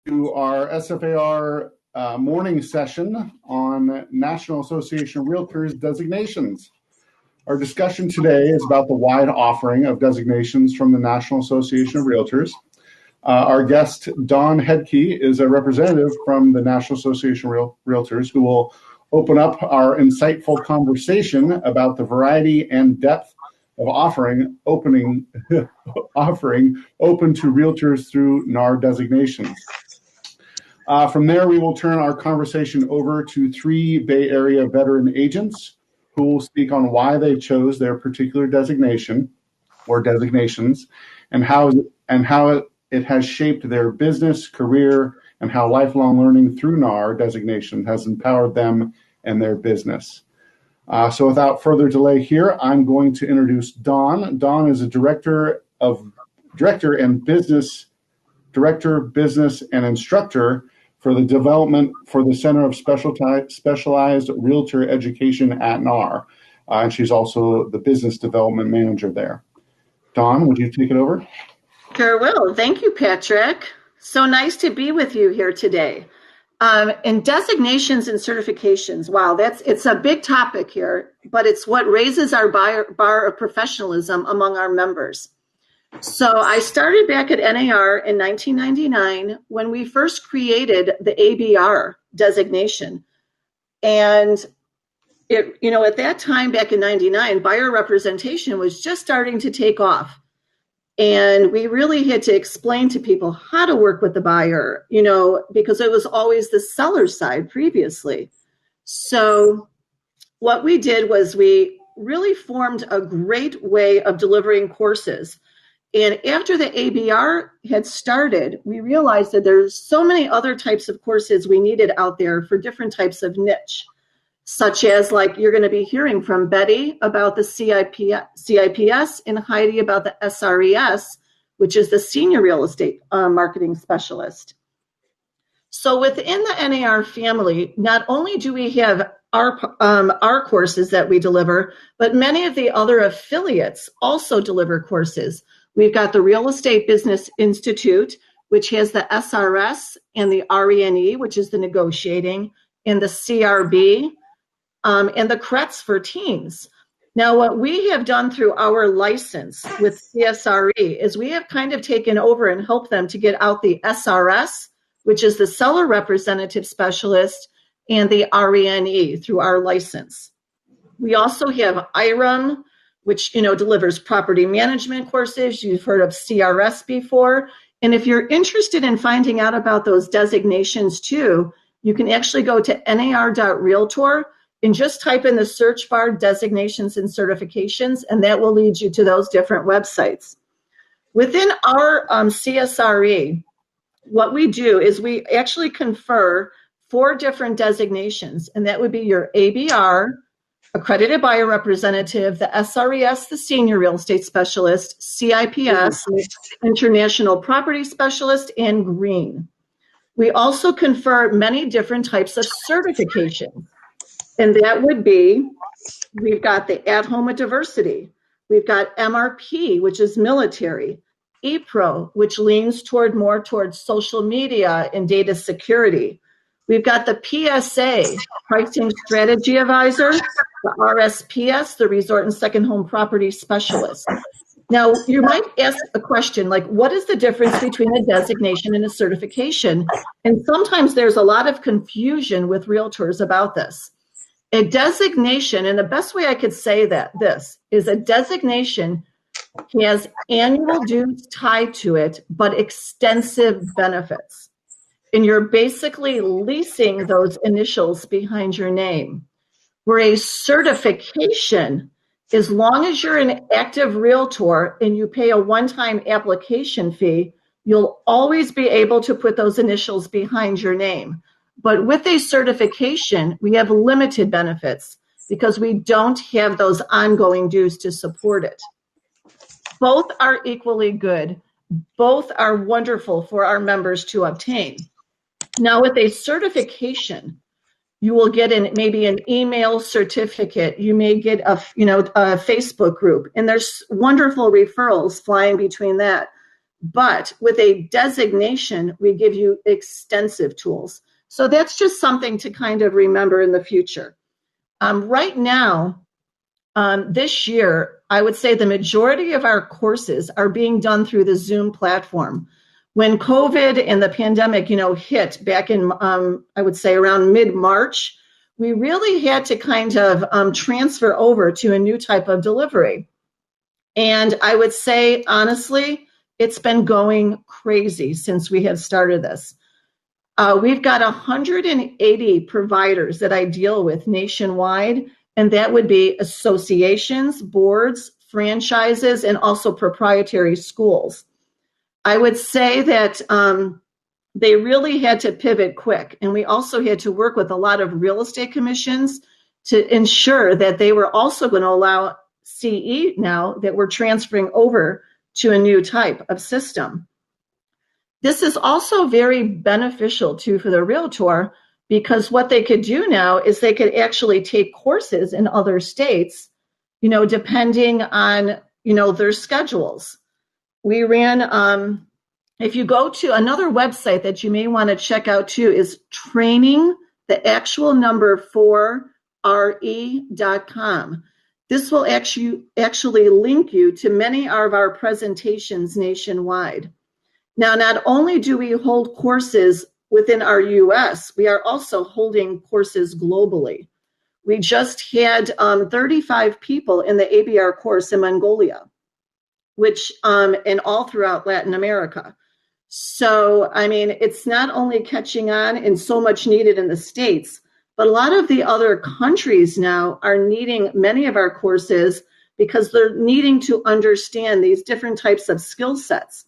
To our SFAR morning session on National Association of Realtors designations. Our discussion today is about the wide offering of designations from the National Association of Realtors. Our guest, Dawn Hedke, is a representative from the National Association of Realtors who will open up our insightful conversation about the variety and depth of offering open to realtors through NAR designations. From there, we will turn our conversation over to three Bay Area veteran agents who will speak on why they chose their particular designation or designations and how it has shaped their business, career, and how lifelong learning through NAR designation has empowered them and their business. So without further delay here, I'm going to introduce Dawn. Dawn is a director, business and instructor for the development for the Center of Specialized Realtor Education at NAR. And she's also the business development manager there. Dawn, would you take it over? Sure will. Thank you, Patrick. So nice to be with you here today. And designations and certifications, wow, it's a big topic here, but it's what raises our bar of professionalism among our members. So I started back at NAR in 1999 when we first created the ABR designation. And at that time back in 99, buyer representation was just starting to take off. And we really had to explain to people how to work with the buyer, because it was always the seller side previously. So what we did was we really formed a great way of delivering courses. And after the ABR had started, we realized that there's so many other types of courses we needed out there for different types of niche, such as like you're going to be hearing from Betty about the CIPS and Heidi about the SRES, which is the Senior Real Estate Marketing Specialist. So within the NAR family, not only do we have our courses that we deliver, but many of the other affiliates also deliver courses. We've got the Real Estate Business Institute, which has the SRS and the RENE, which is the negotiating, and the CRB, and the CRETS for teams. Now, what we have done through our license with CSRE is we have kind of taken over and helped them to get out the SRS, which is the Seller Representative Specialist, and the RENE through our license. We also have IREM, which delivers property management courses. You've heard of CRS before. And if you're interested in finding out about those designations too, you can actually go to nar.realtor and just type in the search bar designations and certifications, and that will lead you to those different websites. Within our CSRE, what we do is we actually confer 4 different designations, and that would be your ABR, Accredited Buyer Representative, the SRES, the Senior Real Estate Specialist, CIPS, International Property Specialist, and Green. We also confer many different types of certifications, and that would be, we've got the At Home with Diversity, we've got MRP, which is military, ePro, which leans more towards social media and data security. We've got the PSA, Pricing Strategy Advisor, the RSPS, the Resort and Second Home Property Specialist. Now, you might ask a question like, what is the difference between a designation and a certification? And sometimes there's a lot of confusion with realtors about this. A designation, and the best way I could say this is a designation has annual dues tied to it, but extensive benefits. And you're basically leasing those initials behind your name. Where a certification, as long as you're an active realtor and you pay a one-time application fee, you'll always be able to put those initials behind your name. But with a certification, we have limited benefits because we don't have those ongoing dues to support it. Both are equally good. Both are wonderful for our members to obtain. Now, with a certification, you will get maybe an email certificate. You may get a Facebook group, and there's wonderful referrals flying between that. But with a designation, we give you extensive tools. So that's just something to kind of remember in the future. Right now, this year, I would say the majority of our courses are being done through the Zoom platform. When COVID and the pandemic, hit back in, I would say around mid-March, we really had to kind of transfer over to a new type of delivery. And I would say, honestly, it's been going crazy since we have started this. We've got 180 providers that I deal with nationwide, and that would be associations, boards, franchises, and also proprietary schools. I would say that they really had to pivot quick, and we also had to work with a lot of real estate commissions to ensure that they were also going to allow CE now that we're transferring over to a new type of system. This is also very beneficial too for the realtor, because what they could do now is they could actually take courses in other states, depending on, their schedules. We ran, if you go to another website that you may want to check out too, is training, the actual number 4re.com. This will actually link you to many of our presentations nationwide. Now, not only do we hold courses within our US, we are also holding courses globally. We just had 35 people in the ABR course in Mongolia, which and all throughout Latin America. So, it's not only catching on and so much needed in the States, but a lot of the other countries now are needing many of our courses because they're needing to understand these different types of skill sets.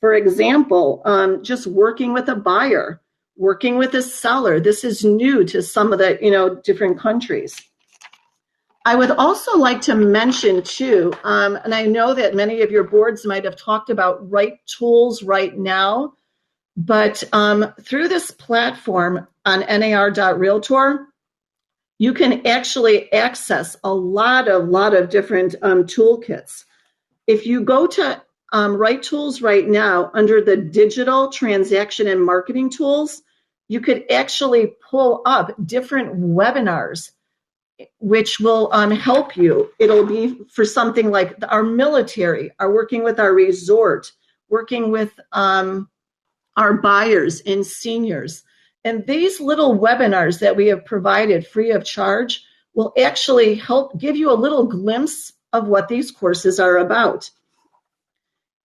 For example, just working with a buyer, working with a seller. This is new to some of the, different countries. I would also like to mention too, and I know that many of your boards might have talked about Right Tools right now, but through this platform on NAR.Realtor, you can actually access a lot of different toolkits. If you go to Right Tools right now, under the digital transaction and marketing tools, you could actually pull up different webinars which will help you. It'll be for something like our military, are working with our resort, working with our buyers and seniors. And these little webinars that we have provided free of charge will actually help give you a little glimpse of what these courses are about.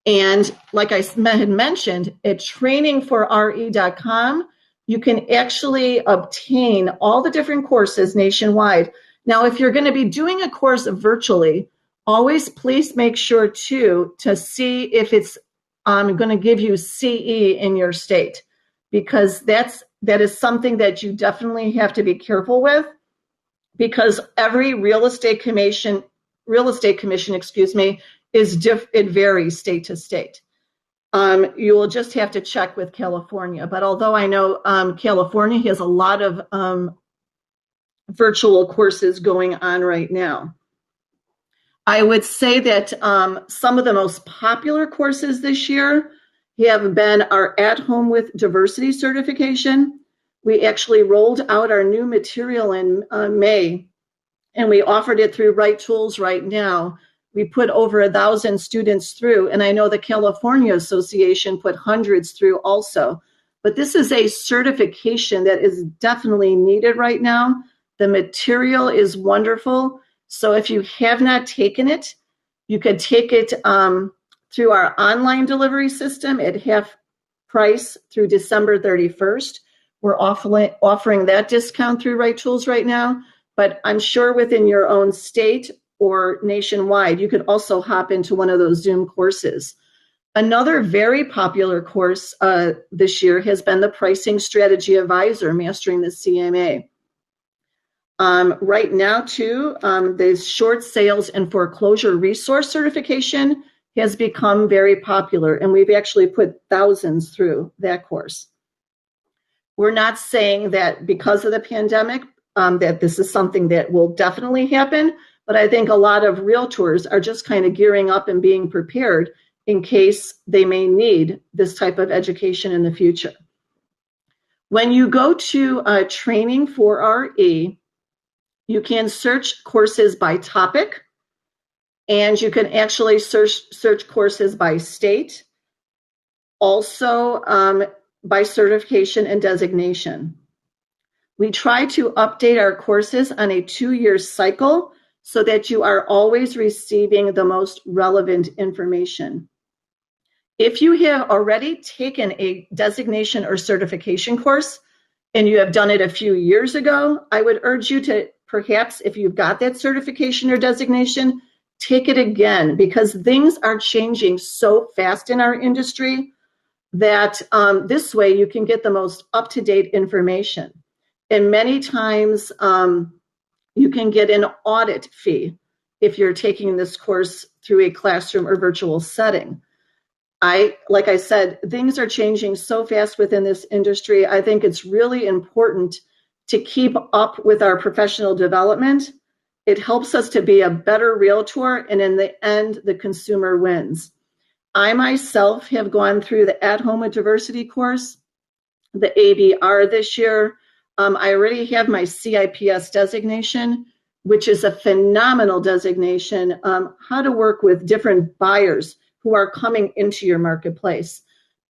And like I had mentioned, at trainingforre.com, you can actually obtain all the different courses nationwide. Now, if you're going to be doing a course virtually, always please make sure to see if it's going to give you CE in your state, because that is something that you definitely have to be careful with, because every real estate commission, it varies state to state. You will just have to check with California. But although I know California has a lot of virtual courses going on right now, I would say that some of the most popular courses this year have been our At Home with Diversity certification. We actually rolled out our new material in May, and we offered it through Right Tools right now. We put over 1,000 students through, and I know the California Association put hundreds through also. But this is a certification that is definitely needed right now. The material is wonderful. So if you have not taken it, you could take it through our online delivery system at half price through December 31st. We're offering that discount through Right Tools right now, but I'm sure within your own state or nationwide, you could also hop into one of those Zoom courses. Another very popular course this year has been the Pricing Strategy Advisor, Mastering the CMA. Right now, too, the Short Sales and Foreclosure Resource Certification has become very popular, and we've actually put thousands through that course. We're not saying that because of the pandemic that this is something that will definitely happen, but I think a lot of realtors are just kind of gearing up and being prepared in case they may need this type of education in the future. When you go to Training for RE, you can search courses by topic, and you can actually search courses by state, also by certification and designation. We try to update our courses on a 2-year cycle so that you are always receiving the most relevant information. If you have already taken a designation or certification course and you have done it a few years ago, I would urge you to perhaps, if you've got that certification or designation, take it again, because things are changing so fast in our industry that this way you can get the most up-to-date information. And many times you can get an audit fee if you're taking this course through a classroom or virtual setting. Like I said, things are changing so fast within this industry. I think it's really important to keep up with our professional development. It helps us to be a better realtor, and in the end, the consumer wins. I myself have gone through the At Home with Diversity course, the ABR this year. I already have my CIPS designation, which is a phenomenal designation, how to work with different buyers who are coming into your marketplace.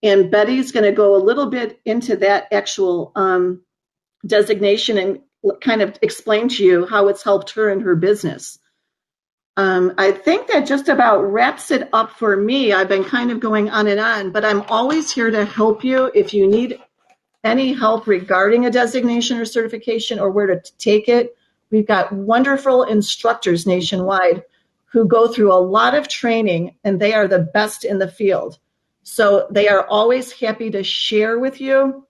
And Betty's going to go a little bit into that actual designation and kind of explain to you how it's helped her in her business. I think that just about wraps it up for me. I've been kind of going on and on, but I'm always here to help you if you need any help regarding a designation or certification or where to take it. We've got wonderful instructors nationwide who go through a lot of training, and they are the best in the field. So they are always happy to share with you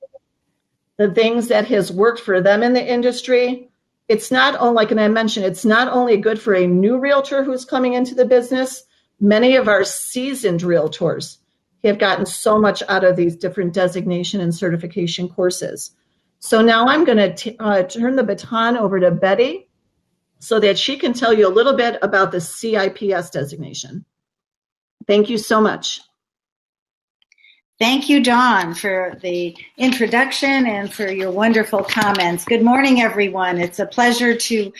the things that has worked for them in the industry. It's not only, like I mentioned, it's not only good for a new realtor who's coming into the business. Many of our seasoned realtors have gotten so much out of these different designation and certification courses. So now I'm going to turn the baton over to Betty so that she can tell you a little bit about the CIPS designation. Thank you so much. Thank you, Dawn, for the introduction and for your wonderful comments. Good morning, everyone. It's a pleasure to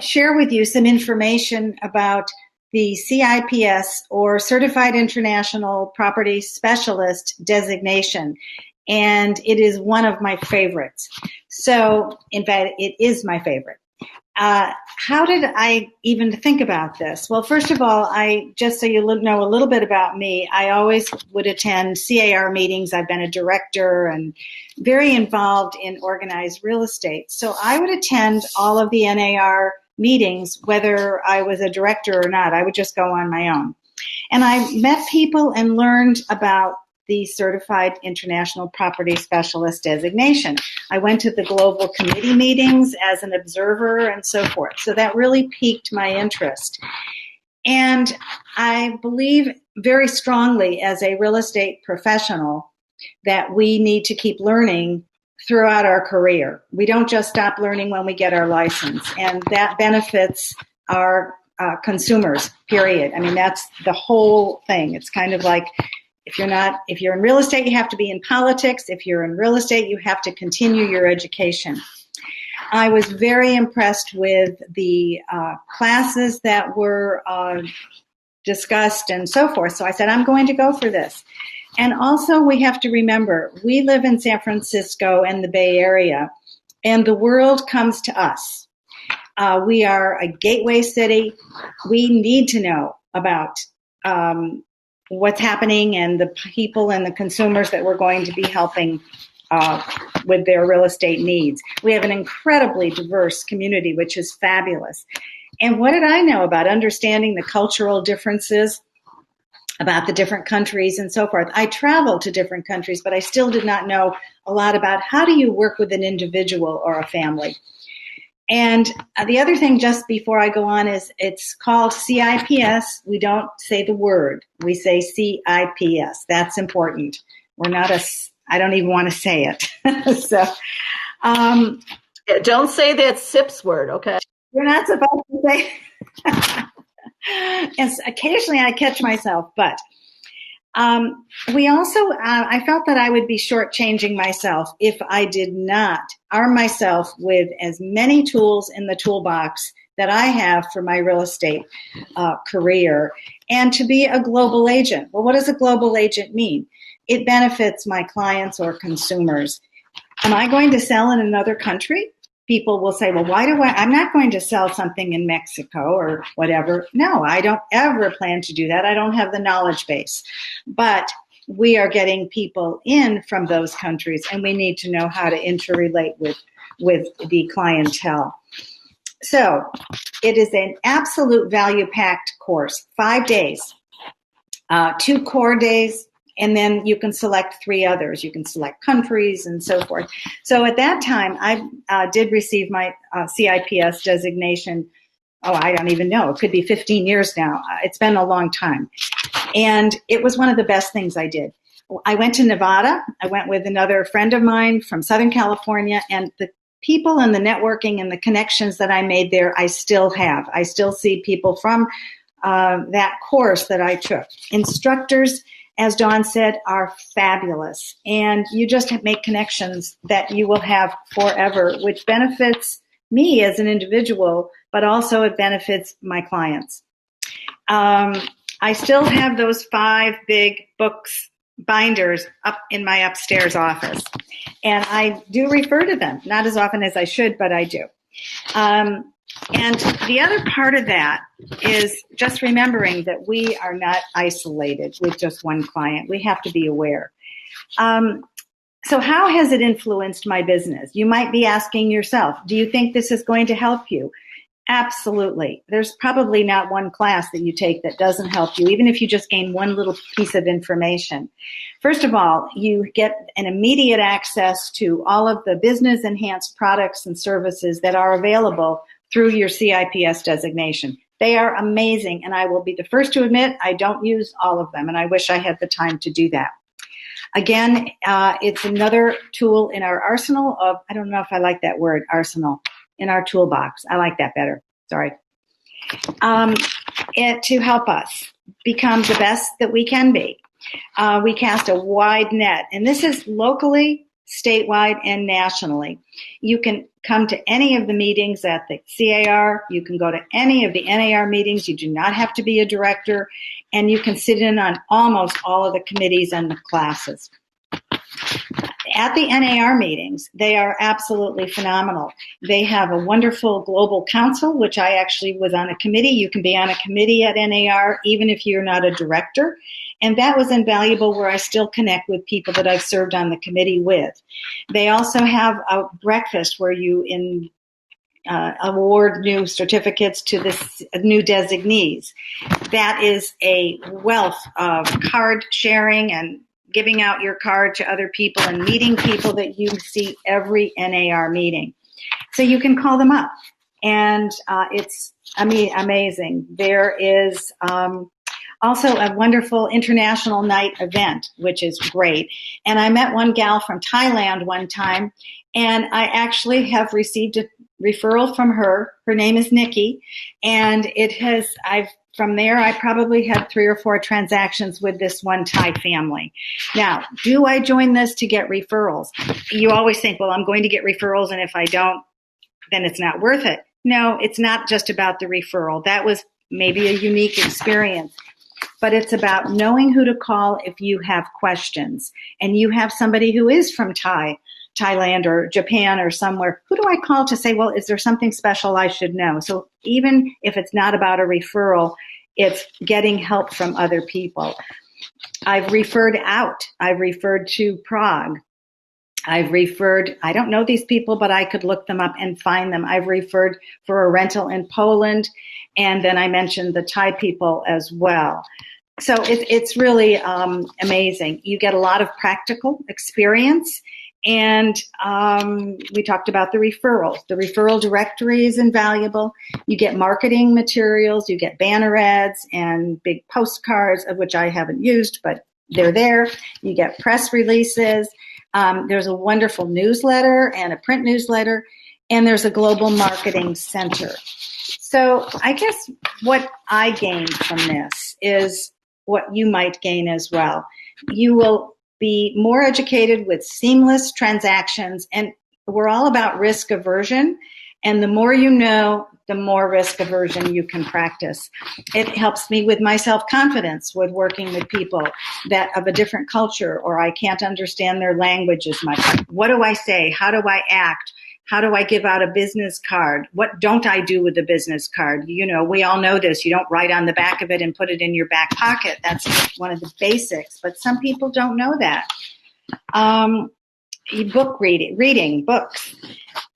share with you some information about the CIPS, or Certified International Property Specialist designation. And it is one of my favorites. So, in fact, it is my favorite. How did I even think about this? Well, first of all, just so you know a little bit about me, I always would attend CAR meetings. I've been a director and very involved in organized real estate. So I would attend all of the NAR meetings, whether I was a director or not. I would just go on my own. And I met people and learned about the Certified International Property Specialist designation. I went to the global committee meetings as an observer and so forth. So that really piqued my interest. And I believe very strongly as a real estate professional that we need to keep learning throughout our career. We don't just stop learning when we get our license, and that benefits our consumers, period. I mean, that's the whole thing. It's kind of like, if you're in real estate, you have to be in politics. If you're in real estate, you have to continue your education. I was very impressed with the classes that were discussed and so forth. So I said, I'm going to go for this. And also, we have to remember, we live in San Francisco and the Bay Area, and the world comes to us. We are a gateway city. We need to know about what's happening and the people and the consumers that we're going to be helping with their real estate needs. We have an incredibly diverse community, which is fabulous. And what did I know about understanding the cultural differences, about the different countries and so forth? I traveled to different countries, but I still did not know a lot about how do you work with an individual or a family. And the other thing, just before I go on, is it's called CIPS. We don't say the word. We say CIPS. That's important. I don't even want to say it. So, don't say that SIPS word, okay? You're not supposed to say. Occasionally I catch myself, but We also, I felt that I would be shortchanging myself if I did not arm myself with as many tools in the toolbox that I have for my real estate career, and to be a global agent. Well, what does a global agent mean? It benefits my clients or consumers. Am I going to sell in another country? People will say, well, I'm not going to sell something in Mexico or whatever. No, I don't ever plan to do that. I don't have the knowledge base. But we are getting people in from those countries, and we need to know how to interrelate with the clientele. So it is an absolute value-packed course, 5 days, 2 core days, and then you can select 3 others. You can select countries and so forth. So at that time, I did receive my CIPS designation. Oh, I don't even know. It could be 15 years now. It's been a long time. And it was one of the best things I did. I went to Nevada. I went with another friend of mine from Southern California, and the people and the networking and the connections that I made there, I still have. I still see people from that course that I took. Instructors, as Dawn said, are fabulous. And you just make connections that you will have forever, which benefits me as an individual, but also it benefits my clients. I still have those 5 big books, binders, up in my upstairs office. And I do refer to them, not as often as I should, but I do. And the other part of that is just remembering that we are not isolated with just one client. We have to be aware. So how has it influenced my business? You might be asking yourself, do you think this is going to help you? Absolutely. There's probably not one class that you take that doesn't help you, even if you just gain one little piece of information. First of all, you get an immediate access to all of the business enhanced products and services that are available through your CIPS designation. They are amazing, and I will be the first to admit I don't use all of them, and I wish I had the time to do that. Again, it's another tool in our arsenal of, I don't know if I like that word, arsenal, in our toolbox. I like that better. Sorry. To help us become the best that we can be. We cast a wide net, and this is locally, statewide, and nationally. You can come to any of the meetings at the CAR. You can go to any of the NAR meetings. You do not have to be a director, and you can sit in on almost all of the committees and the classes. At the NAR meetings, they are absolutely phenomenal. They have a wonderful global council, which I actually was on a committee. You can be on a committee at NAR even if you're not a director. And that was invaluable, where I still connect with people that I've served on the committee with. They also have a breakfast where you award new certificates to the new designees. That is a wealth of card sharing and giving out your card to other people and meeting people that you see every NAR meeting. So you can call them up, and it's amazing. There is also a wonderful international night event, which is great. And I met one gal from Thailand one time, and I actually have received a referral from her. Her name is Nikki, and from there, I probably had 3 or 4 transactions with this one Thai family. Now, do I join this to get referrals? You always think, well, I'm going to get referrals, and if I don't, then it's not worth it. No, it's not just about the referral. That was maybe a unique experience. But it's about knowing who to call if you have questions. And you have somebody who is from Thailand or Japan or somewhere. Who do I call to say, well, is there something special I should know? So even if it's not about a referral, it's getting help from other people. I've referred out. I've referred to Prague. I don't know these people, but I could look them up and find them. I've referred for a rental in Poland. And then I mentioned the Thai people as well. So it's really amazing. You get a lot of practical experience. And we talked about the referrals. The referral directory is invaluable. You get marketing materials. You get banner ads and big postcards, of which I haven't used, but they're there. You get press releases. There's a wonderful newsletter and a print newsletter. And there's a global marketing center. So I guess what I gained from this is what you might gain as well. You will be more educated with seamless transactions, and we're all about risk aversion. And the more you know, the more risk aversion you can practice. It helps me with my self-confidence with working with people that of a different culture, or I can't understand their language as much. What do I say? How do I act? How do I give out a business card? What don't I do with the business card? You know, we all know this. You don't write on the back of it and put it in your back pocket. That's one of the basics, but some people don't know that. Book reading books.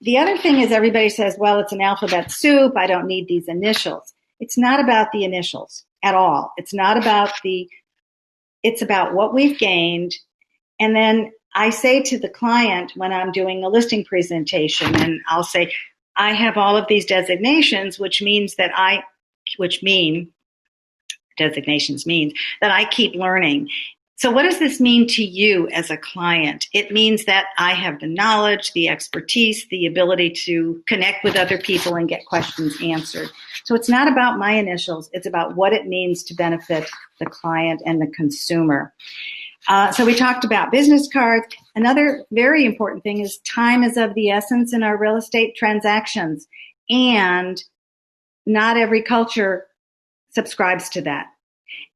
The other thing is everybody says, well, it's an alphabet soup. I don't need these initials. It's not about the initials at all. It's about what we've gained. And then I say to the client when I'm doing a listing presentation, and I'll say, I have all of these designations, designations means that I keep learning. So what does this mean to you as a client? It means that I have the knowledge, the expertise, the ability to connect with other people and get questions answered. So it's not about my initials. It's about what it means to benefit the client and the consumer. So we talked about business cards. Another very important thing is time is of the essence in our real estate transactions. And not every culture subscribes to that.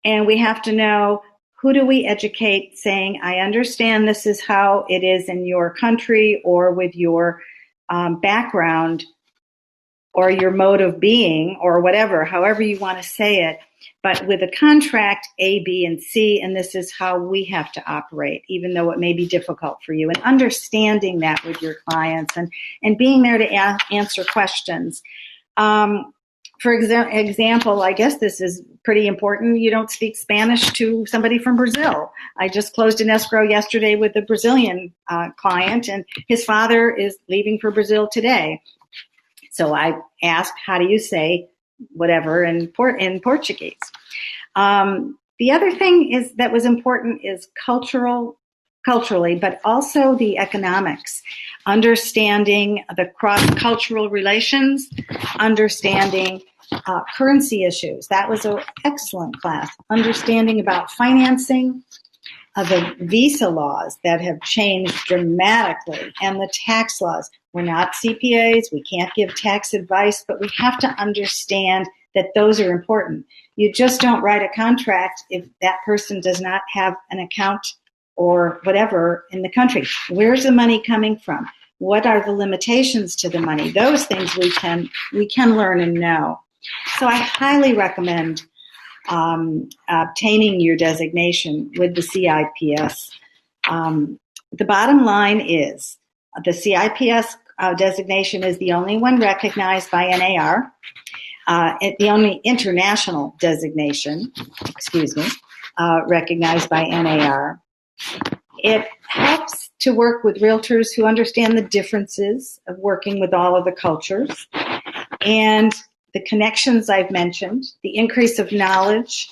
And we have to know, who do we educate saying, I understand this is how it is in your country or with your background or your mode of being or whatever, however you want to say it. But with a contract A, B, and C, and this is how we have to operate, even though it may be difficult for you. And understanding that with your clients and being there to answer questions. For example, I guess this is pretty important. You don't speak Spanish to somebody from Brazil. I just closed an escrow yesterday with a Brazilian client, and his father is leaving for Brazil today. So I asked, how do you say whatever in Portuguese? The other thing that was important is culturally, but also the economics, understanding the cross-cultural relations, understanding currency issues. That was an excellent class. Understanding about financing, the visa laws that have changed dramatically, and the tax laws. We're not CPAs. We can't give tax advice, but we have to understand that those are important. You just don't write a contract if that person does not have an account or whatever in the country. Where's the money coming from? What are the limitations to the money? Those things we can learn and know. So I highly recommend obtaining your designation with the CIPS. The bottom line is the CIPS designation is the only one recognized by NAR, the only international designation, recognized by NAR. It helps to work with realtors who understand the differences of working with all of the cultures and the connections I've mentioned, the increase of knowledge,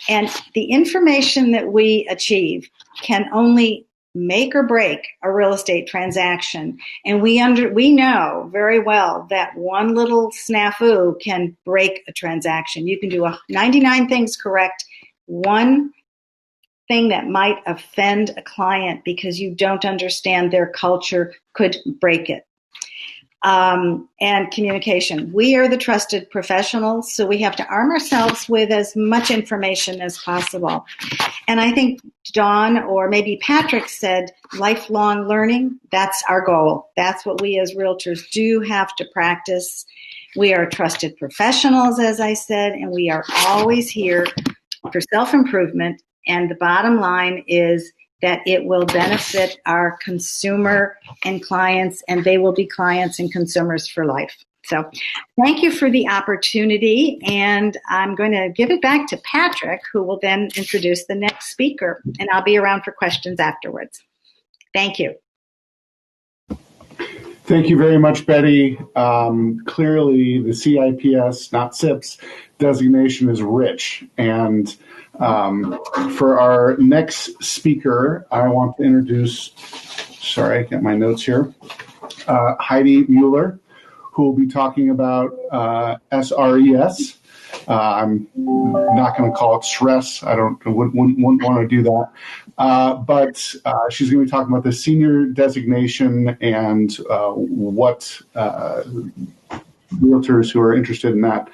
and the information that we achieve can only make or break a real estate transaction. And we know very well that one little snafu can break a transaction. You can do 99 things correct. One thing that might offend a client because you don't understand their culture could break it. And communication. We are the trusted professionals, so we have to arm ourselves with as much information as possible. And I think Dawn or maybe Patrick said lifelong learning. That's our goal. That's what we as realtors do have to practice. We are trusted professionals, as I said, and we are always here for self-improvement. And the bottom line is that it will benefit our consumer and clients, and they will be clients and consumers for life. So thank you for the opportunity, and I'm going to give it back to Patrick, who will then introduce the next speaker, and I'll be around for questions afterwards. Thank you. Thank you very much, Betty. Clearly, the CIPS, not SIPS, designation is rich. And for our next speaker, I want to introduce, I get my notes here, Heidi Mueller, who will be talking about SRES. I'm not going to call it stress. Wouldn't want to do that. But she's going to be talking about the senior designation and what realtors who are interested in that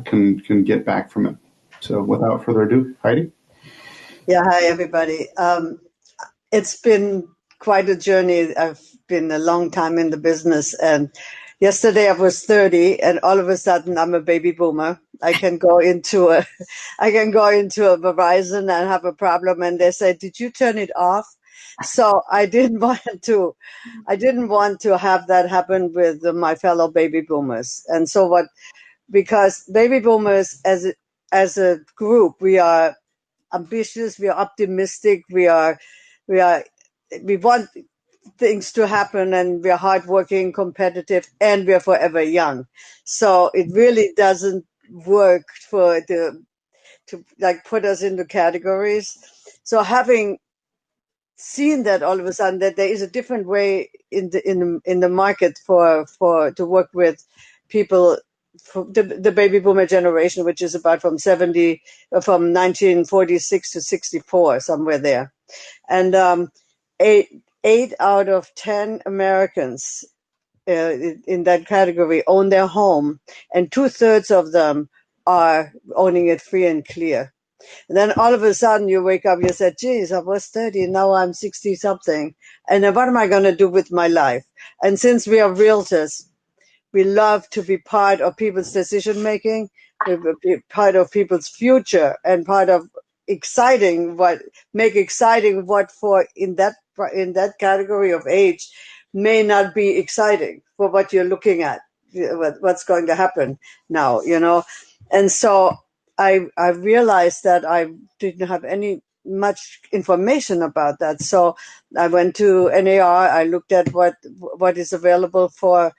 can get back from it. So without further ado, Heidi. Yeah, hi everybody. It's been quite a journey. I've been a long time in the business, and yesterday I was 30, and all of a sudden I'm a baby boomer. I can go into a Verizon and have a problem, and they say, "Did you turn it off?" So I didn't want to have that happen with my fellow baby boomers. And so because baby boomers as a group, we are ambitious, we are optimistic, we want things to happen, and we are hardworking, competitive, and we are forever young. So it really doesn't work to like put us into categories. So having seen that all of a sudden that there is a different way in the market to work with people, the baby boomer generation, which is about from 1946 to 64, somewhere there. And eight out of 10 Americans in that category own their home, and 2/3 of them are owning it free and clear. And then all of a sudden you wake up, you said, geez, I was 30, now I'm 60 something. And then what am I going to do with my life? And since we are realtors, we love to be part of people's decision making, be part of people's future, and part of exciting what for in that category of age may not be exciting for what you're looking at, what's going to happen now, And so I realized that I didn't have any much information about that. So I went to NAR. I looked at what is available to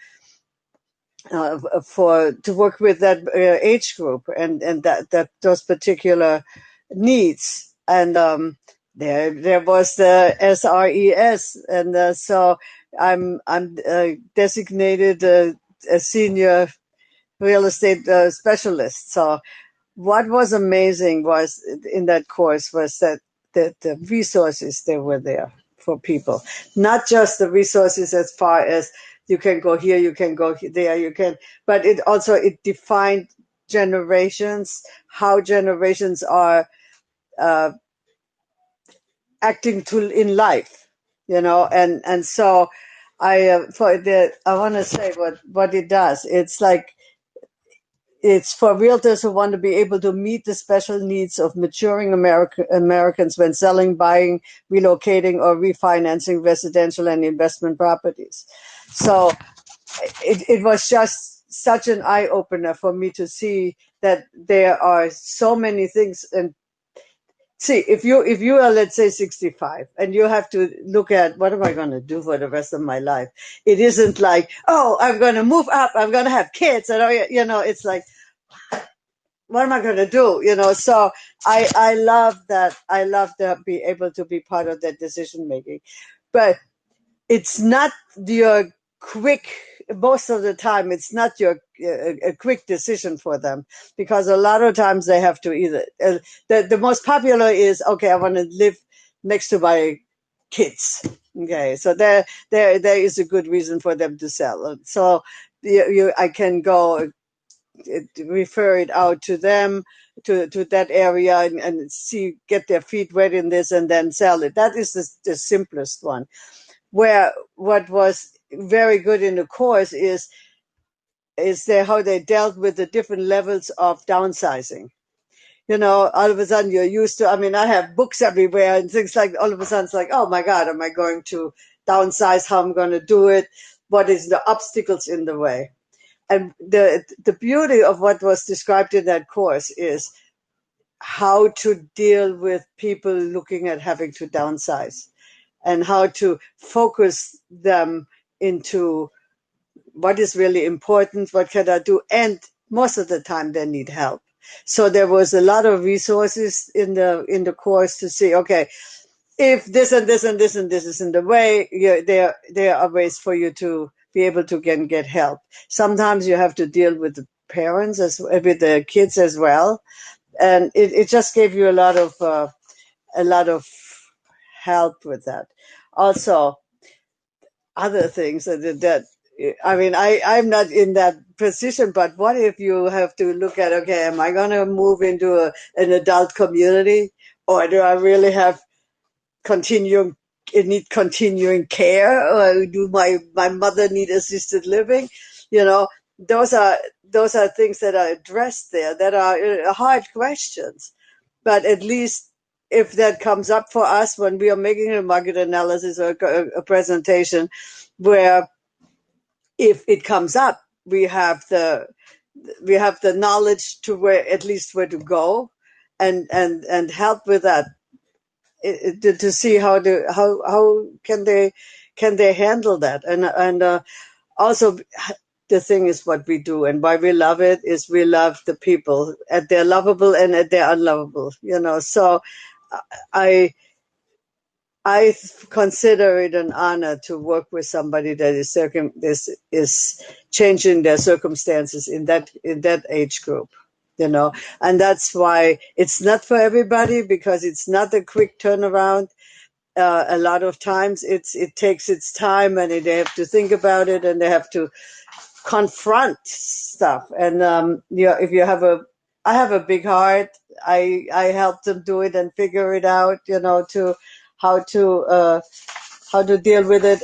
work with that age group and that those particular needs. And there was the SRES, and so I'm designated a senior real estate specialist. So what was amazing was in that course was that the resources that were there for people, not just the resources as far as you can go here, you can go there, but it defined generations, how generations are acting in life, and so I want to say what it does. It's for realtors who want to be able to meet the special needs of maturing Americans when selling, buying, relocating, or refinancing residential and investment properties. So it was just such an eye-opener for me to see that there are so many things. And see, if you are, let's say, 65 and you have to look at what am I going to do for the rest of my life, it isn't like, oh, I'm going to move up, I'm going to have kids, and it's like, what am I going to do? So I love that. I love to be able to be part of that decision making, but it's not your most of the time, it's not a quick decision for them, because a lot of times they have to either, the most popular is, okay, I want to live next to my kids. Okay. So there is a good reason for them to sell. So I can go refer it out to them, to that area, and get their feet wet in this and then sell it. That is the simplest one. Where what was very good in the course is how they dealt with the different levels of downsizing. All of a sudden you're used to, I have books everywhere and things like, all of a sudden it's like, oh my God, am I going to downsize? How I'm going to do it? What is the obstacles in the way? And the beauty of what was described in that course is how to deal with people looking at having to downsize, and how to focus them into what is really important, what can I do, and most of the time they need help. So there was a lot of resources in the course to see, okay, if this and this and this and this is in the way, there are ways for you to be able to get help. Sometimes you have to deal with parents with the kids as well, and it just gave you a lot of help with that. Also, other things that I mean, I'm not in that position, but what if you have to look at, okay, am I going to move into an adult community, or do I really have need continuing care, or do my mother need assisted living? You know, those are things that are addressed there that are hard questions, but at least if that comes up for us when we are making a market analysis or a presentation, where if it comes up, we have the knowledge to where to go, and help with that, to see how can they handle that, and also the thing is what we do and why we love it is we love the people at their lovable and at their unlovable, so I I consider it an honor to work with somebody that is changing their circumstances in that age group, and that's why it's not for everybody, because it's not a quick turnaround. A lot of times it takes its time, and they have to think about it, and they have to confront stuff. And if you have I have a big heart. I help them do it and figure it out, to how to deal with it,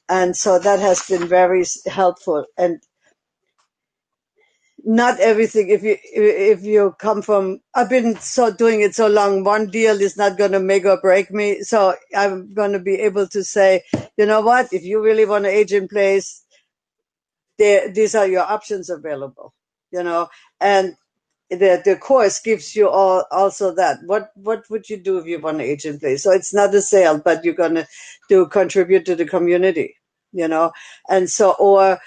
and so that has been very helpful. And not everything. If you come from, I've been doing it so long, one deal is not going to make or break me. So I'm going to be able to say, you know what, if you really want to age in place, these are your options available, and the course gives you also that. What would you do if you want to age in place? So it's not a sale, but you're going to contribute to the community, and so, or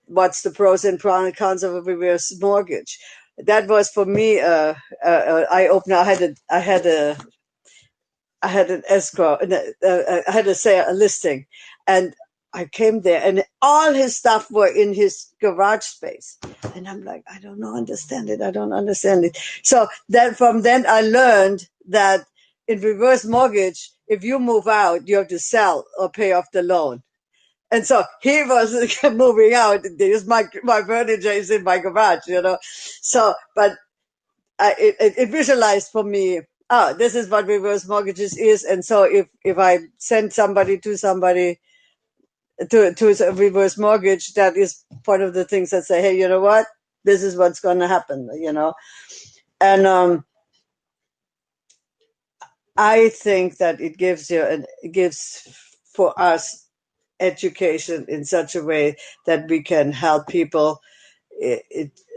what's the pros and cons of a reverse mortgage? That was for me eye opener. I had an escrow, I had a listing, and I came there, and all his stuff were in his garage space, and I'm like, I don't understand it. So then, from then, I learned that in reverse mortgage, if you move out, you have to sell or pay off the loan. And so he was moving out. My furniture is in my garage, So, but it visualized for me, this is what reverse mortgages is. And so if I send somebody to a reverse mortgage, that is part of the things that say, hey, you know what? This is what's going to happen, And I think that it gives for us education in such a way that we can help people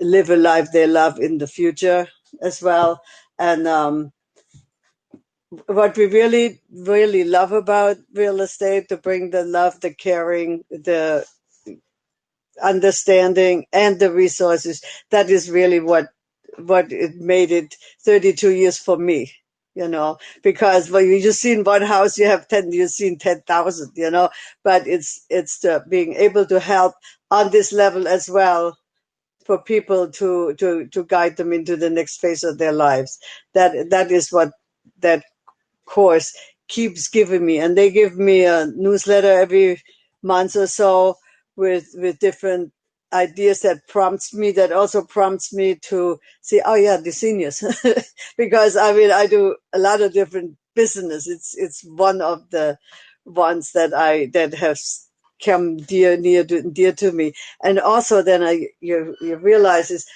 live a life they love in the future as well. And what we really, really love about real estate, to bring the love, the caring, the understanding, and the resources, that is really what it made it 32 years for me. Because when you just seen one house, you've seen 10,000, but it's the being able to help on this level as well, for people to guide them into the next phase of their lives. That is what that course keeps giving me. And they give me a newsletter every month or so with different ideas that also prompts me to say, oh yeah, the seniors. Because I do a lot of different business. It's one of the ones that have come dear to me. And also then you realize is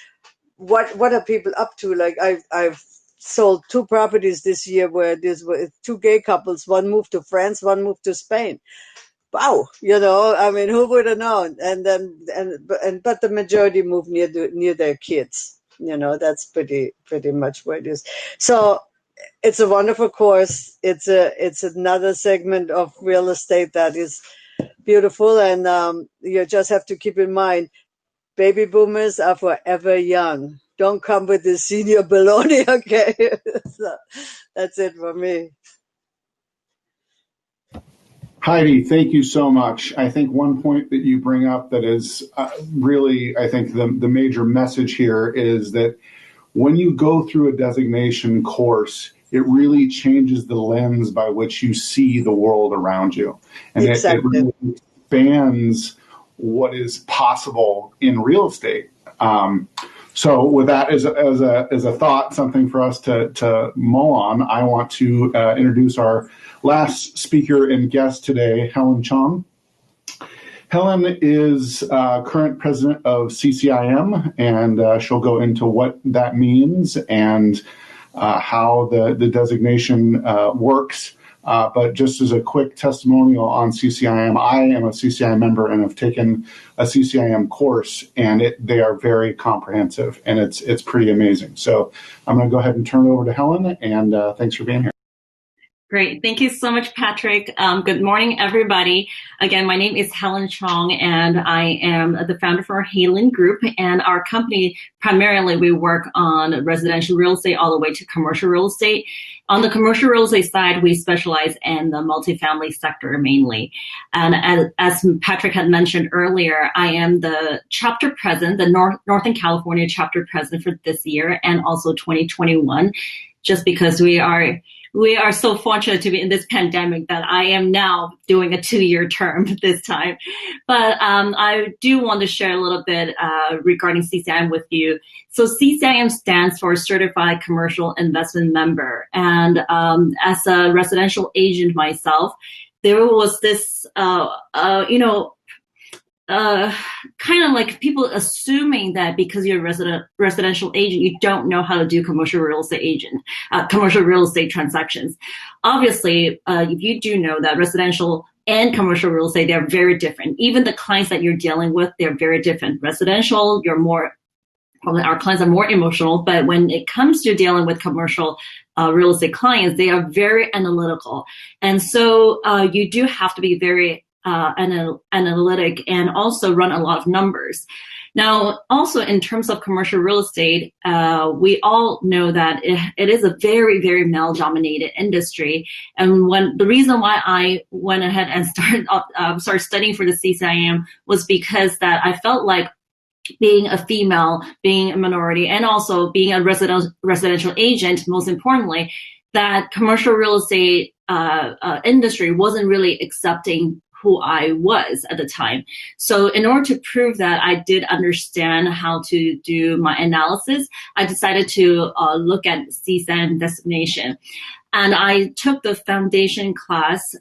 what are people up to? Like I've sold 2 properties this year where these were 2 gay couples. One moved to France, one moved to Spain. Wow, who would have known? And then but the majority moved near their kids. That's pretty much what it is. So it's a wonderful course. It's another segment of real estate that is beautiful, and you just have to keep in mind, baby boomers are forever young. Don't come with this senior baloney, okay? So that's it for me. Heidi, thank you so much. I think one point that you bring up that is really, I think the major message here is that when you go through a designation course, it really changes the lens by which you see the world around you. And it Exactly. really expands what is possible in real estate. So with that as a thought, something for us to mull on, I want to introduce our last speaker and guest today, Helen Chong. Helen is current president of CCIM, and she'll go into what that means and how the designation works. But just as a quick testimonial on CCIM, I am a CCIM member and have taken a CCIM course, and they are very comprehensive, and it's pretty amazing. So I'm going to go ahead and turn it over to Helen, and thanks for being here. Great. Thank you so much, Patrick. Good morning, everybody. Again, my name is Helen Chong, and I am the founder for Halen Group. And our company, primarily, we work on residential real estate all the way to commercial real estate. On the commercial real estate side, we specialize in the multifamily sector mainly. And as Patrick had mentioned earlier, I am the chapter president, the Northern California chapter president for this year and also 2021, just because we are so fortunate to be in this pandemic that I am now doing a 2-year term this time. But I do want to share a little bit regarding CCIM with you. So CCIM stands for Certified Commercial Investment Member. And as a residential agent myself, there was this, kind of like people assuming that because you're a residential agent, you don't know how to do commercial real estate transactions. Obviously, if you do know that residential and commercial real estate, they're very different. Even the clients that you're dealing with, they're very different. Residential, our clients are more emotional, but when it comes to dealing with commercial real estate clients, they are very analytical. And so you do have to be very analytic and also run a lot of numbers. Now, also in terms of commercial real estate, we all know that it is a very, very male-dominated industry. And the reason why I went ahead and started studying for the CCIM was because that I felt like being a female, being a minority, and also being a residential agent, most importantly, that commercial real estate industry wasn't really accepting who I was at the time. So in order to prove that I did understand how to do my analysis, I decided to look at CCIM designation. And I took the foundation class,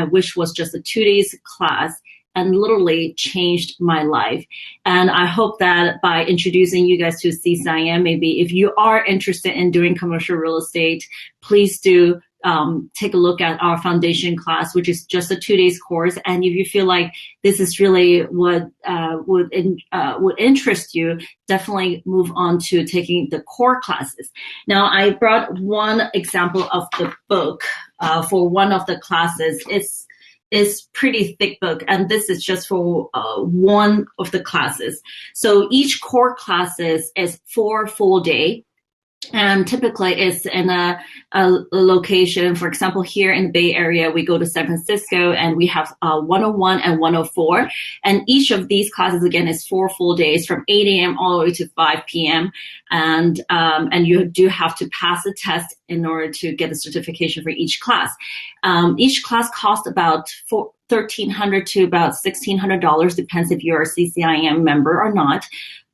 which was just a 2-day class, and literally changed my life. And I hope that by introducing you guys to CCIM, maybe if you are interested in doing commercial real estate, please do take a look at our foundation class, which is just a 2-day course. And if you feel like this is really what would interest you, definitely move on to taking the core classes. Now, I brought one example of the book for one of the classes. It's pretty thick book, and this is just for one of the classes. So each core classes is 4 full day. And typically it's in a location, for example, here in the Bay Area, we go to San Francisco and we have 101 and 104. And each of these classes, again, is 4 full days from 8 a.m. all the way to 5 p.m. And you do have to pass the test in order to get the certification for each class. Each class costs about $1,300 to about $1,600, depends if you're a CCIM member or not.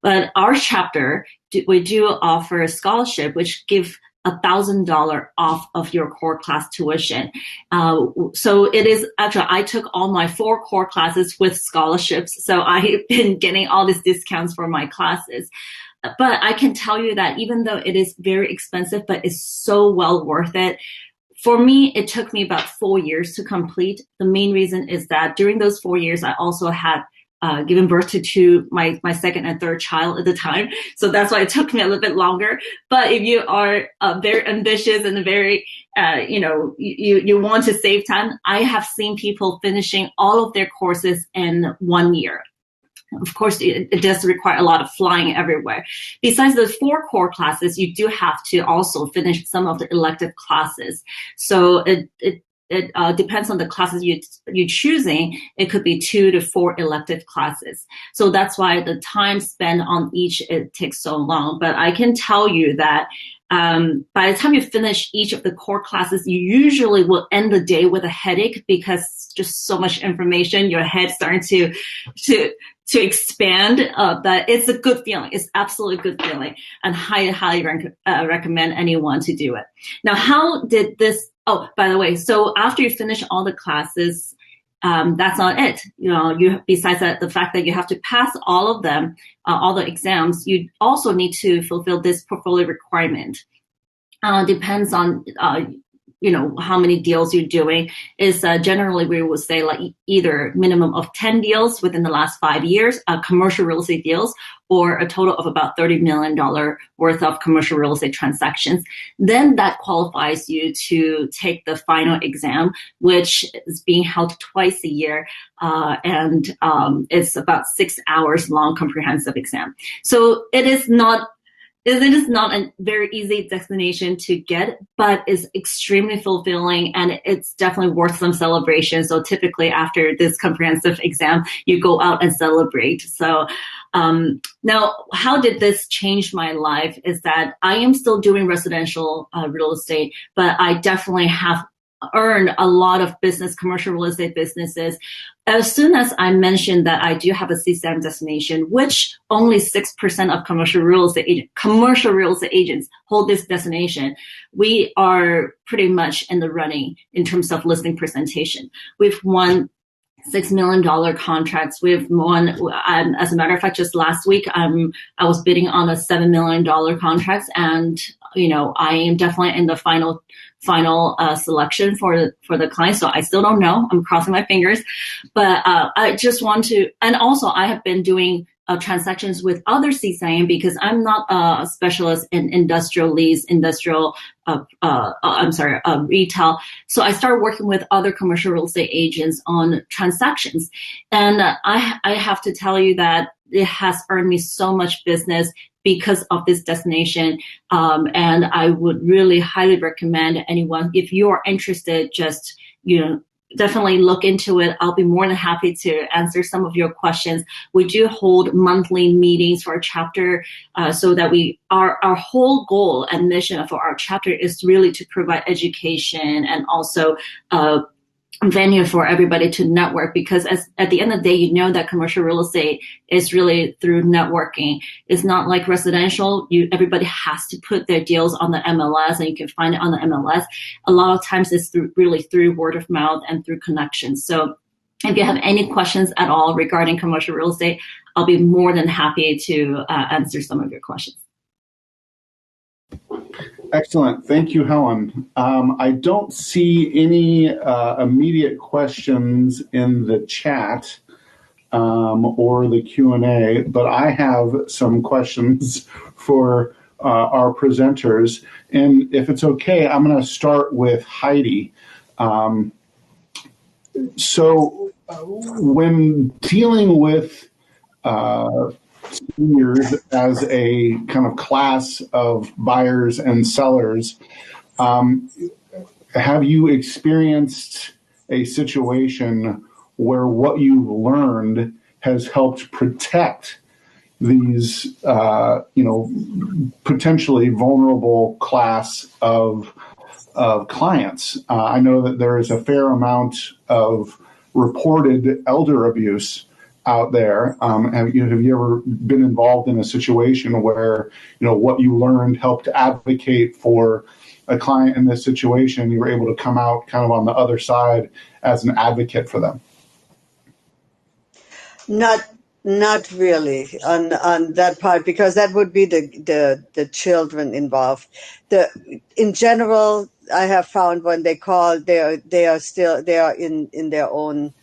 But our chapter, we do offer a scholarship, which give $1,000 off of your core class tuition. So it is actually, I took all my 4 core classes with scholarships. So I've been getting all these discounts for my classes. But I can tell you that even though it is very expensive, but it's so well worth it. For me, it took me about 4 years to complete. The main reason is that during those 4 years, I also had given birth to my second and third child at the time. So that's why it took me a little bit longer. But if you are very ambitious and very, you want to save time, I have seen people finishing all of their courses in 1 year. Of course, it does require a lot of flying everywhere. Besides the 4 core classes, you do have to also finish some of the elective classes. So it depends on the classes you're choosing. It could be 2 to 4 elective classes. So that's why the time spent on each, it takes so long. But I can tell you that by the time you finish each of the core classes, you usually will end the day with a headache because just so much information, your head's starting to expand. But it's a good feeling. It's absolutely a good feeling, and highly recommend anyone to do it. Now, how did this? Oh, by the way, so after you finish all the classes, that's not it. You besides that, the fact that you have to pass all of them, all the exams, you also need to fulfill this portfolio requirement. Depends on how many deals you're doing. Is generally we would say like either minimum of 10 deals within the last 5 years, commercial real estate deals, or a total of about $30 million worth of commercial real estate transactions. Then that qualifies you to take the final exam, which is being held twice a year, and it's about 6 hours long comprehensive exam. So it is not a very easy destination to get, but it's extremely fulfilling, and it's definitely worth some celebration. So typically after this comprehensive exam, you go out and celebrate. So now, how did this change my life is that I am still doing residential real estate, but I definitely have earned a lot of commercial real estate businesses. As soon as I mentioned that I do have a CSAM designation, which only 6% of commercial real estate agents hold this designation, we are pretty much in the running in terms of listing presentation. We've won $6 million contracts. We've won, as a matter of fact, just last week, I was bidding on a $7 million contract, and I am definitely in the final selection for the client. So I still don't know. I'm crossing my fingers, but I just want to, and also I have been doing transactions with other CSAM because I'm not a specialist in industrial lease, retail. So I started working with other commercial real estate agents on transactions. And I have to tell you that it has earned me so much business because of this destination. And I would really highly recommend anyone, if you are interested, just, definitely look into it. I'll be more than happy to answer some of your questions. We do hold monthly meetings for our chapter, so that our whole goal and mission for our chapter is really to provide education and also venue for everybody to network, because at the end of the day, that commercial real estate is really through networking. It's not like residential. Everybody has to put their deals on the MLS, and you can find it on the MLS. A lot of times it's really through word of mouth and through connections. So if you have any questions at all regarding commercial real estate, I'll be more than happy to answer some of your questions. Excellent. Thank you, Helen. I don't see any immediate questions in the chat or the Q&A, but I have some questions for our presenters. And if it's okay, I'm going to start with Heidi. So when dealing with seniors as a kind of class of buyers and sellers, have you experienced a situation where what you've learned has helped protect these, potentially vulnerable class of clients? I know that there is a fair amount of reported elder abuse out there. Have you ever been involved in a situation where, what you learned helped advocate for a client in this situation? You were able to come out kind of on the other side as an advocate for them? Not really on that part, because that would be the children involved. In general, I have found when they call, they are in their own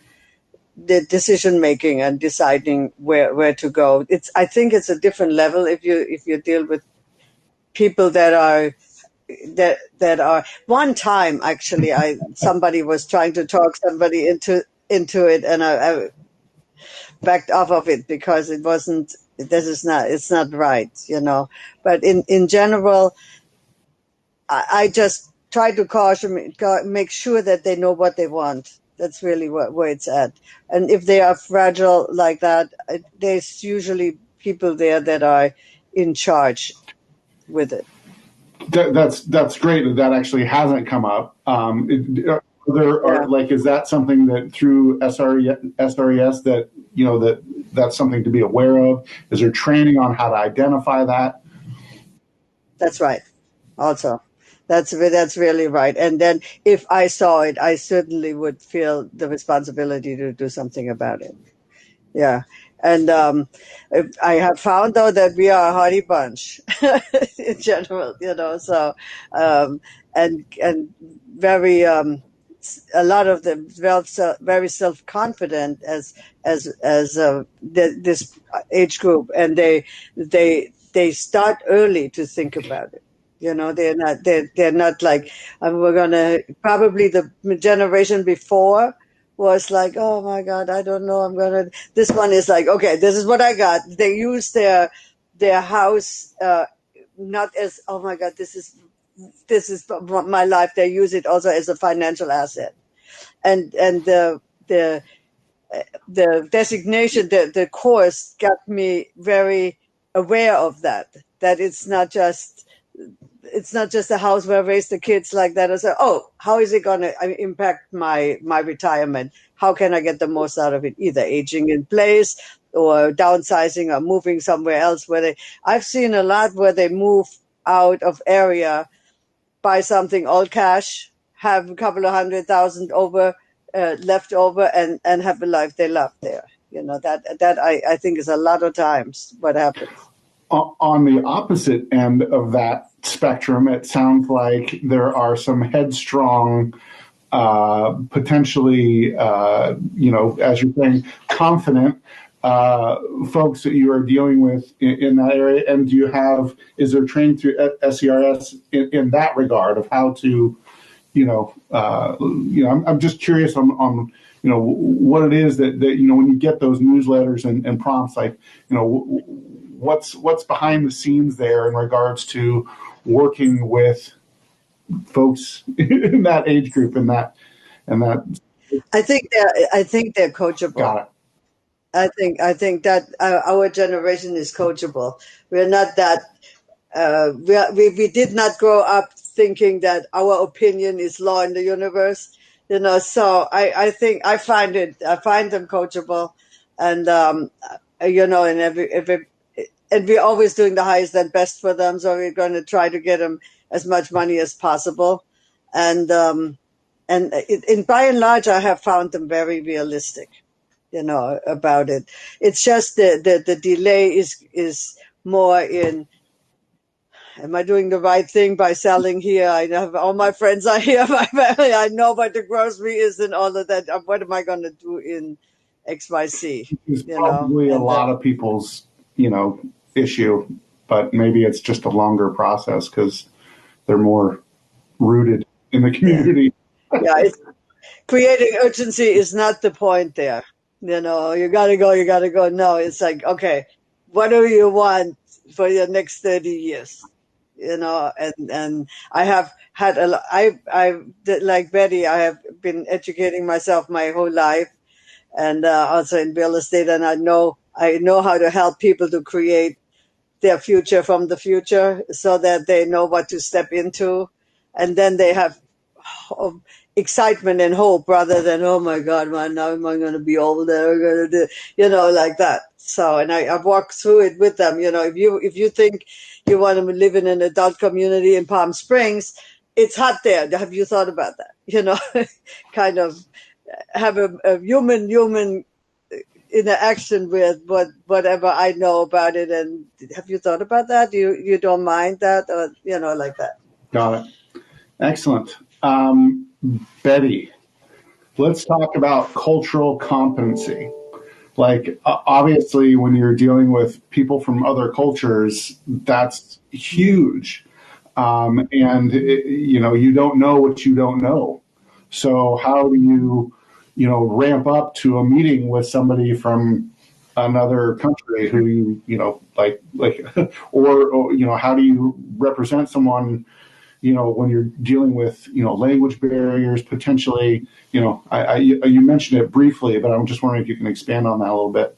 the decision making and deciding where to go. I think it's a different level if you deal with people that are one time actually somebody was trying to talk somebody into it, and I backed off of it because it's not right, but in general, I just try to caution, make sure that they know what they want. That's really where it's at. And if they are fragile like that, there's usually people there that are in charge with it. That's great that actually hasn't come up. Is that something that through SRES that that's something to be aware of? Is there training on how to identify that? That's right. Also, that's really right. And then if I saw it, I certainly would feel the responsibility to do something about it. Yeah. And I have found though that we are a hardy bunch in general, so and very a lot of them very self-confident as this age group, and they start early to think about it. They're not like we're gonna probably the generation before was like, oh my God, I don't know. This one is like, okay, this is what I got. They use their house, not as, oh my God, this is my life. They use it also as a financial asset. And the designation, the course got me very aware of that it's not just a house where I raise the kids like that. I say, oh, how is it going to impact my retirement? How can I get the most out of it? Either aging in place or downsizing or moving somewhere else I've seen a lot where they move out of area, buy something all cash, have a couple of $100,000 left over and have a life they love there. That I think is a lot of times what happens. On the opposite end of that spectrum, it sounds like there are some headstrong, potentially, as you're saying, confident folks that you are dealing with in that area. And is there training through SERS in that regard of how to, I'm just curious on what it is that when you get those newsletters and prompts, like, what's behind the scenes there in regards to working with folks in that age group and that. I think they're coachable. Got it. I think that our generation is coachable. We're not that. We did not grow up thinking that our opinion is law in the universe. So I think I find them coachable, and and we're always doing the highest and best for them. So we're going to try to get them as much money as possible. And by and large, I have found them very realistic, about it. It's just the delay is more in, am I doing the right thing by selling here? I have all my friends are here, my family. I know what the grocery is and all of that. What am I going to do in XYZ? It's probably a lot of people's, issue, but maybe it's just a longer process because they're more rooted in the community. Yeah, creating urgency is not the point there. You gotta go. No, it's like, okay, what do you want for your next 30 years? And I have had like Betty, I have been educating myself my whole life, and also in real estate, and I know how to help people to create their future from the future so that they know what to step into, and then they have excitement and hope rather than, oh my God, man, now am I going to be older? Going to do, like that. So, and I've walked through it with them. If you think you want to live in an adult community in Palm Springs, it's hot there. Have you thought about that? Kind of have a human interaction with whatever I know about it. And have you thought about that? You don't mind that, or like that? Got it. Excellent. Betty, let's talk about cultural competency. Like, obviously, when you're dealing with people from other cultures, that's huge. And you don't know what you don't know. So how do you ramp up to a meeting with somebody from another country who or how do you represent someone when you're dealing with, language barriers, potentially, you mentioned it briefly, but I'm just wondering if you can expand on that a little bit.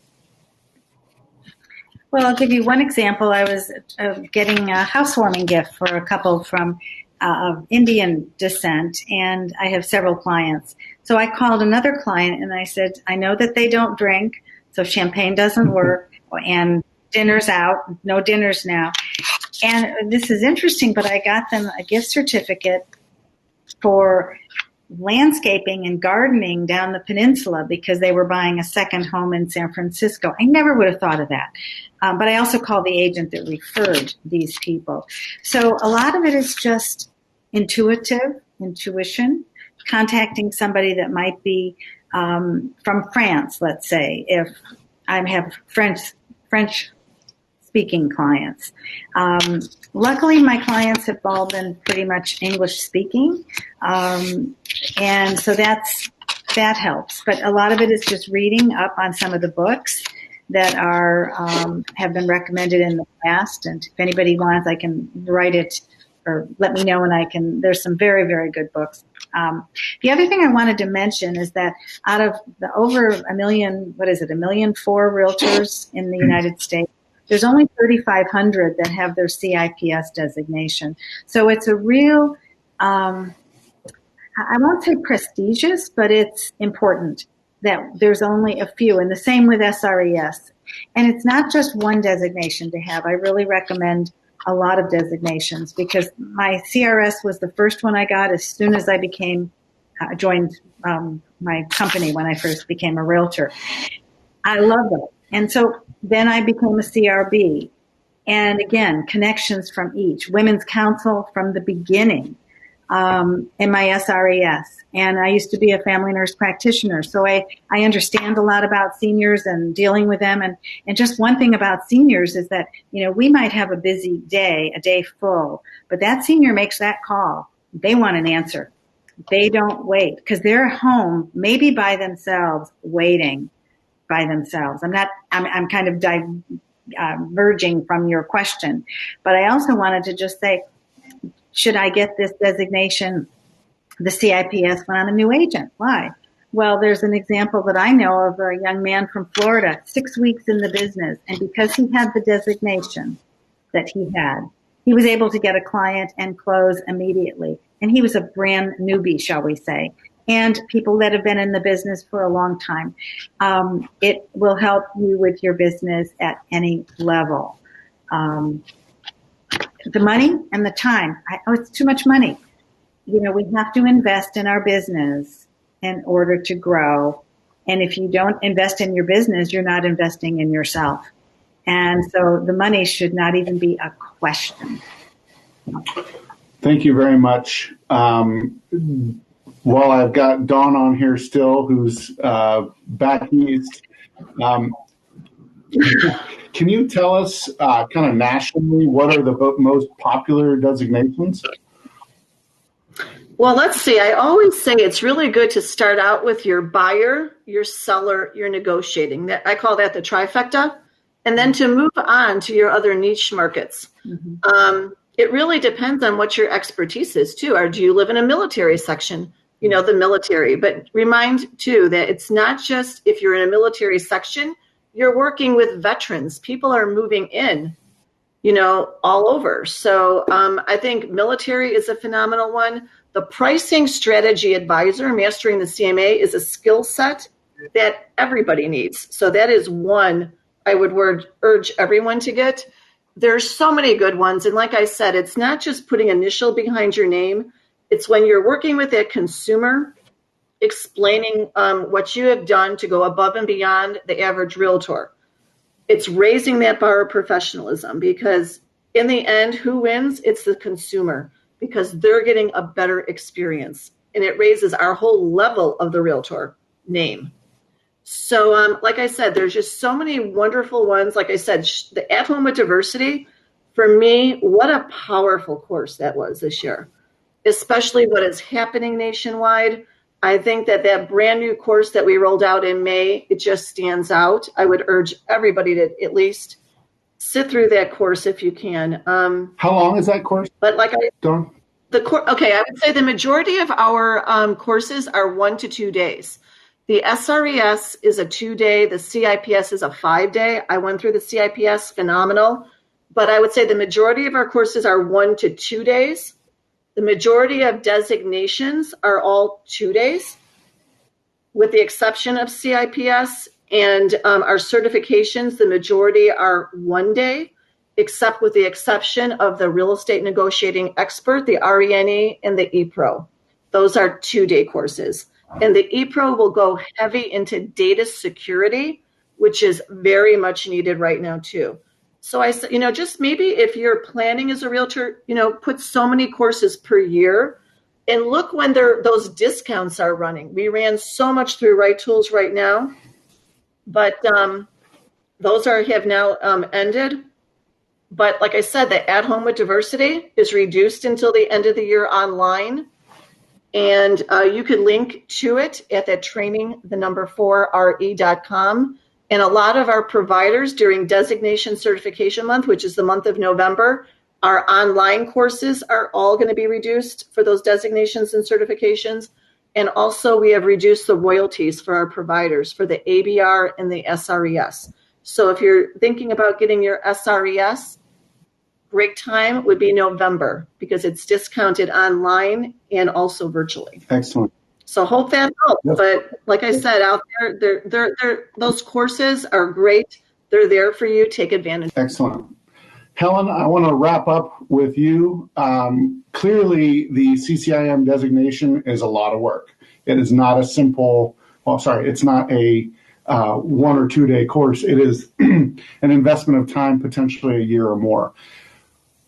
Well, I'll give you one example. I was getting a housewarming gift for a couple from Indian descent, and I have several clients. So I called another client and I said, I know that they don't drink, so champagne doesn't work, and dinner's out, no dinners now. And this is interesting, but I got them a gift certificate for landscaping and gardening down the peninsula because they were buying a second home in San Francisco. I never would have thought of that. But I also called the agent that referred these people. So a lot of it is just intuition, contacting somebody that might be from France, let's say, if I have French speaking clients. Luckily, my clients have all been pretty much English speaking. And so that helps. But a lot of it is just reading up on some of the books that have been recommended in the past. And if anybody wants, I can write it or let me know, and there's some very, very good books. The other thing I wanted to mention is that out of the over 1.4 million realtors in the United States, there's only 3,500 that have their CIPS designation. So it's a real, I won't say prestigious, but it's important that there's only a few, and the same with SRES. And it's not just one designation to have. I really recommend a lot of designations because my CRS was the first one I got as soon as I joined my company when I first became a realtor. I love it. And so then I became a CRB. And again, connections from each. Women's Council from the beginning. And my SRES. And I used to be a family nurse practitioner. So I understand a lot about seniors and dealing with them. And just one thing about seniors is that, we might have a busy day, a day full, but that senior makes that call. They want an answer. They don't wait because they're home, maybe by themselves, waiting by themselves. I'm kind of diverging from your question, but I also wanted to just say, should I get this designation, the CIPS, when I'm a new agent? Why? Well, there's an example that I know of a young man from Florida, 6 weeks in the business, and because he had the designation that he had, he was able to get a client and close immediately. And he was a brand newbie, shall we say, and people that have been in the business for a long time. It will help you with your business at any level. The money and the time. It's too much money. We have to invest in our business in order to grow. And if you don't invest in your business, you're not investing in yourself. And so the money should not even be a question. Thank you very much. While I've got Dawn on here still, who's back east, can you tell us kind of nationally what are the most popular designations? Well, let's see. I always say it's really good to start out with your buyer, your seller, your negotiating. I call that the trifecta. And then to move on to your other niche markets. Mm-hmm. It really depends on what your expertise is, too. Or do you live in a military section? The military. But remind, too, that it's not just if you're in a military section, you're working with veterans. People are moving in, all over. So I think military is a phenomenal one. The pricing strategy advisor, mastering the CMA, is a skill set that everybody needs. So that is one I would urge everyone to get. There's so many good ones. And like I said, it's not just putting initial behind your name. It's when you're working with that consumer, explaining what you have done to go above and beyond the average realtor. It's raising that bar of professionalism because in the end, who wins? It's the consumer because they're getting a better experience. And it raises our whole level of the realtor name. So like I said, there's just so many wonderful ones. Like I said, the At Home with Diversity, for me, what a powerful course that was this year, especially what is happening nationwide. I think that brand new course that we rolled out in May, it just stands out. I would urge everybody to at least sit through that course if you can. How long is that course? But Dawn? Okay, I would say the majority of our courses are 1 to 2 days. The SRES is a 2-day. The CIPS is a 5-day. I went through the CIPS, phenomenal. But I would say the majority of our courses are 1 to 2 days. The majority of designations are all 2 days, with the exception of CIPS. And our certifications, the majority are 1 day, except with the exception of the real estate negotiating expert, the RENE, and the ePro. Those are 2-day courses. And the ePro will go heavy into data security, which is very much needed right now too. So I said, just maybe if you're planning as a realtor, put so many courses per year and look when those discounts are running. We ran so much through Right Tools right now, but those have now ended. But like I said, the At Home with Diversity is reduced until the end of the year online. And you could link to it at that training, the number 4re.com. And a lot of our providers during Designation Certification Month, which is the month of November, our online courses are all going to be reduced for those designations and certifications. And also we have reduced the royalties for our providers for the ABR and the SRES. So if you're thinking about getting your SRES, great time would be November because it's discounted online and also virtually. Excellent. So hope that helps. Yes. But like I said, out there, those courses are great. They're there for you. Take advantage. Excellent. Helen, I want to wrap up with you. Clearly, the CCIM designation is a lot of work. It is not it's not a 1 or 2 day course. It is an investment of time, potentially a year or more.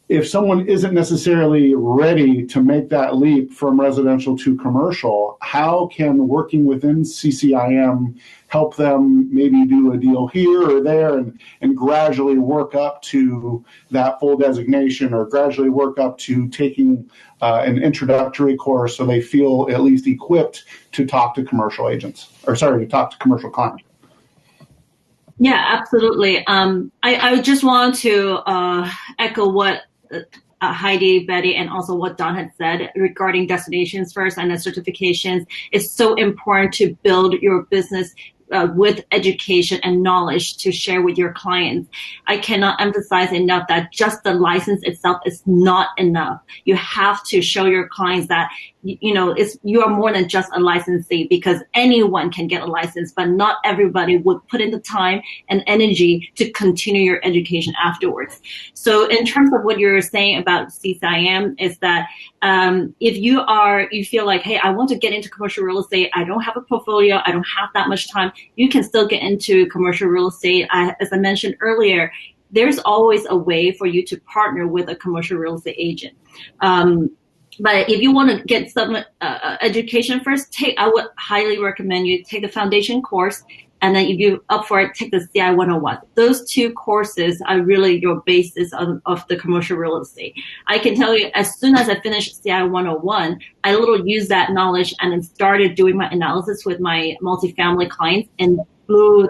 If someone isn't necessarily ready to make that leap from residential to commercial, how can working within CCIM help them maybe do a deal here or there and gradually work up to that full designation or gradually work up to taking an introductory course so they feel at least equipped to talk to commercial agents, to talk to commercial clients? Yeah, absolutely. I just want to echo what Heidi, Betty, and also what Don had said regarding destinations first and the certifications. It's so important to build your business with education and knowledge to share with your clients. I cannot emphasize enough that just the license itself is not enough. You have to show your clients that you are more than just a licensee, because anyone can get a license, but not everybody would put in the time and energy to continue your education afterwards. So in terms of what you're saying about CCIM is that if you feel like, hey, I want to get into commercial real estate, I don't have a portfolio, I don't have that much time, you can still get into commercial real estate. As I mentioned earlier, there's always a way for you to partner with a commercial real estate agent. But if you want to get some education first, I would highly recommend you take the foundation course, and then if you're up for it, take the CI 101. Those 2 courses are really your basis of the commercial real estate. I can tell you, as soon as I finished CI 101, I used that knowledge and then started doing my analysis with my multifamily clients and blew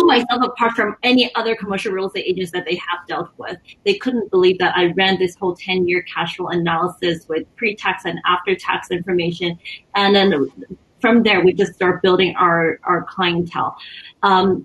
myself apart from any other commercial real estate agents that they have dealt with. They couldn't believe that I ran this whole 10-year cash flow analysis with pre-tax and after-tax information. And then from there, we just start building our clientele. And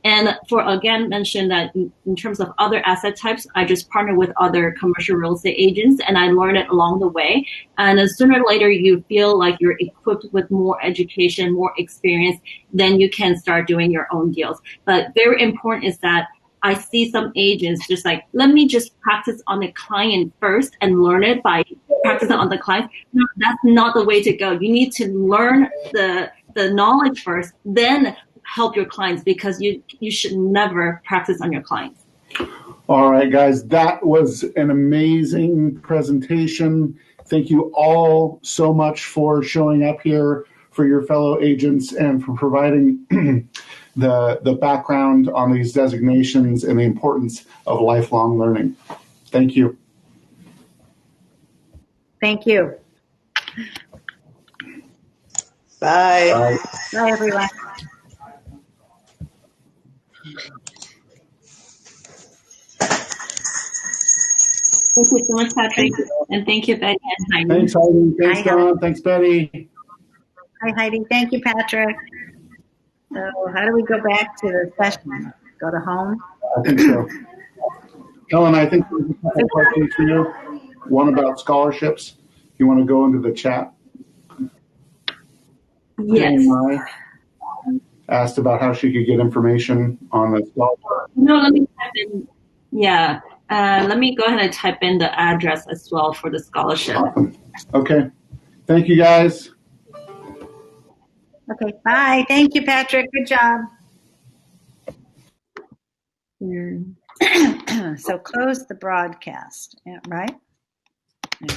mention that in terms of other asset types, I just partner with other commercial real estate agents, and I learn it along the way. And as sooner or later you feel like you're equipped with more education, more experience, then you can start doing your own deals. But very important is that I see some agents just like, let me just practice on the client first and learn it by practicing on the client. No, that's not the way to go. You need to learn the knowledge first, then help your clients, because you should never practice on your clients. All right, guys, that was an amazing presentation. Thank you all so much for showing up here for your fellow agents and for providing the background on these designations and the importance of lifelong learning. Thank you. Thank you. Bye. Bye. Bye, everyone. Thank you so much, Patrick. And thank you, Betty and Heidi. Thanks, Heidi. Thanks, Hi, Don. Thanks, Betty. Hi, Heidi. Thank you, Patrick. So how do we go back to the session? Go to home? I think so. Ellen, I think there's a couple questions for you. One about scholarships. You want to go into the chat? Yes. Asked about how she could get information on the scholarship. No, let me type in. Yeah. Let me go ahead and type in the address as well for the scholarship. Awesome. Okay. Thank you, guys. Okay, bye. Thank you, Patrick. Good job. So close the broadcast, yeah, right? Yeah.